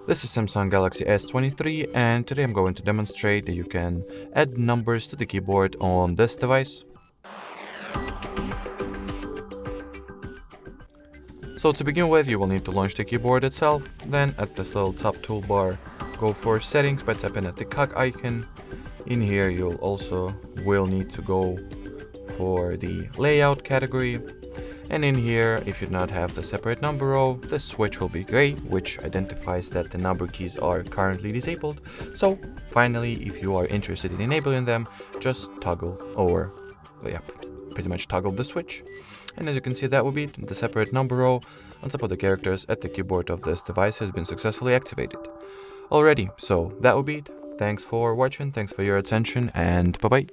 This is Samsung Galaxy S23, and today I'm going to demonstrate that you can add numbers to the keyboard on this device. So to begin with, you will need to launch the keyboard itself. Then at this little top toolbar, go for settings by tapping at the cog icon. In here you'll also will need to go for the layout category. And in here, if you do not have the separate number row, the switch will be gray, which identifies that the number keys are currently disabled. So finally, if you are interested in enabling them, just toggle or, pretty much toggle the switch. And as you can see, that will be the separate number row on top of the characters at the keyboard of this device has been successfully activated. Alrighty, so that will be it. Thanks for watching, thanks for your attention, and bye-bye.